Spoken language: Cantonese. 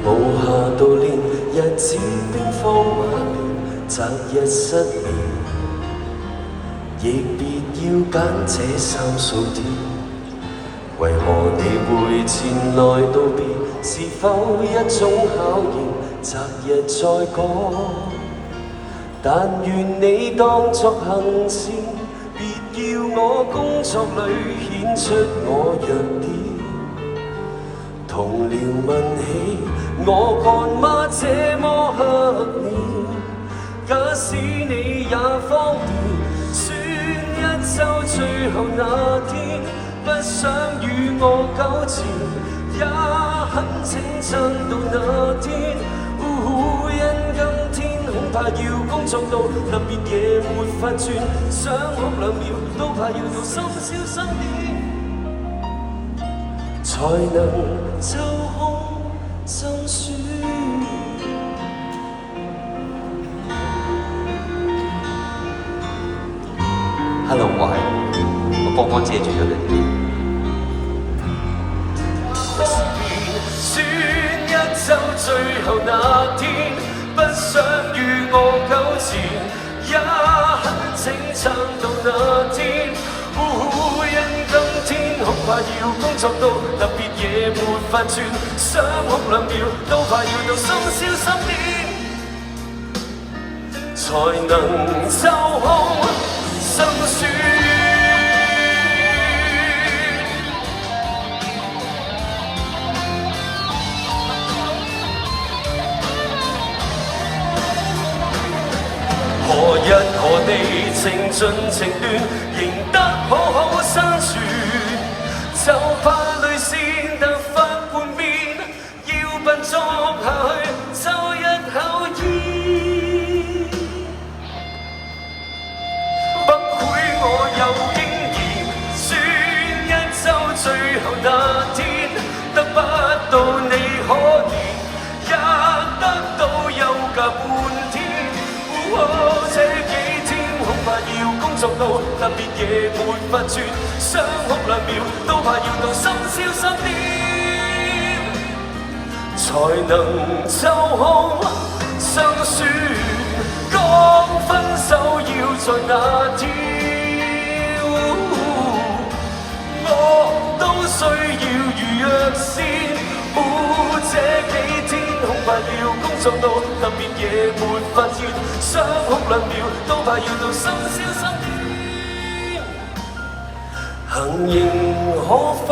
無下悼念，日子兵荒馬亂，擇日失眠，亦別要揀這三數天。為何你會前來道別？是否一種考驗？擇日再講。但願你當作行善，別要我工作裏顯出我弱點。同僚問起，我幹嗎這麼黑面？假使你也方便，算一週最後那天，不想與我糾纏，也很請撐到那天。因今天恐怕要工作到特別夜沒法轉，想哭2秒都怕要到深宵3點。才能抽空心酸。Hello， 我幫幫遮住咗你。算一週最後那天，不想與我糾纏，也很請撐到那天。因今天恐怕要工作到特別夜沒法轉，想哭2秒都怕要到深宵3點，才能抽空心酸。何日何地情盡情斷，仍得好好生存，就怕淚腺突發叛變，要笨作下去就一口煙。崩潰我有經驗，算一週最後那天，得不到你可憐，也得到休假半天。這幾天恐怕要工作到特別夜沒法轉，想哭2秒都怕要到深宵3點，才能抽空心酸。講分手要在那天，我都需要預約先。這幾天恐怕要工作到特別夜沒法轉，想哭2秒都怕要到深宵3點。行仍可否